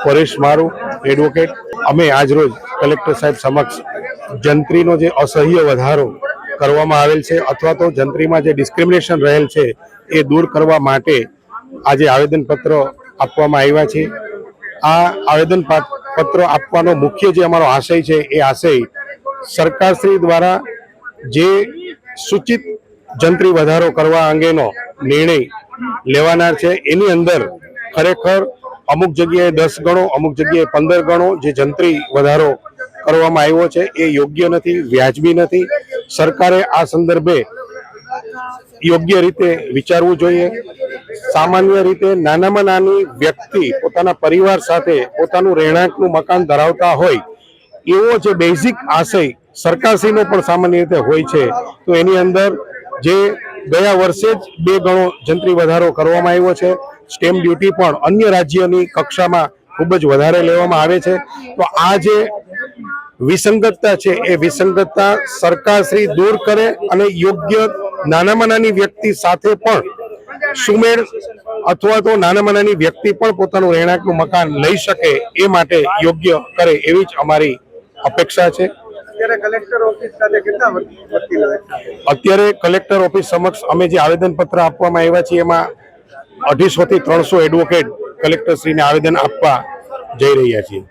પરેશ મારુ એડવોકેટ અમે આજરોજ કલેક્ટર સાહેબ સમક્ષ જંત્રીનો જે અસહ્ય વધારો કરવામાં આવેલ છે અથવા તો જંત્રીમાં જે ડિસ્ક્રિમિનેશન રહેલ છે એ દૂર કરવા માટે આજે આવેદનપત્ર આપવામાં આવ્યા છે। આ આવેદનપત્ર આપવાનો મુખ્ય જે અમારો આશય છે એ આશય સરકારશ્રી દ્વારા જે સૂચિત જંત્રી વધારો કરવા અંગેનો નિર્ણય લેવાનાર છે એની અંદર ખરેખર અમુક જગ્યાએ 10 ગણો અમુક જગ્યાએ 15 ગણો જે જંત્રી વધારો કરવામાં આવ્યો છે એ યોગ્ય નથી, વ્યાજબી નથી। સરકારે આ સંદર્ભે યોગ્ય રીતે વિચારવું જોઈએ। સામાન્ય રીતે નાનામાં નાની વ્યક્તિ પોતાના પરિવાર સાથે પોતાનું રહેણાંકનું મકાન ધરાવતા હોય એવો જે બેઝિક આશય સરકારશ્રીનો પણ સામાન્ય રીતે હોય છે, તો એની અંદર જે ગયા વર્ષે જ 2 ગણો જંત્રી વધારો કરવામાં આવ્યો છે। સ્ટેમ્પ ડ્યુટી પણ અન્ય રાજ્યની કક્ષામાં ખૂબ જ વધારે લેવામાં આવે છે। તો આ જે વિસંગતતા છે એ વિસંગતતા સરકારશ્રી દૂર કરે અને યોગ્ય નાનામાં નાની વ્યક્તિ સાથે પણ સુમેળ અથવા તો નાનામાં નાની વ્યક્તિ પણ પોતાનું રહેણાંકનું મકાન લઈ શકે એ માટે યોગ્ય કરે એવી જ અમારી અપેક્ષા છે। અત્યારે કલેક્ટર ઓફિસ સમક્ષ અમે જે આવેદનપત્ર આપવામાં આવ્યા છીએ એમાં 250 થી 300 એડવોકેટ કલેક્ટરશ્રીને આવેદન આપવા જઈ રહ્યા છીએ।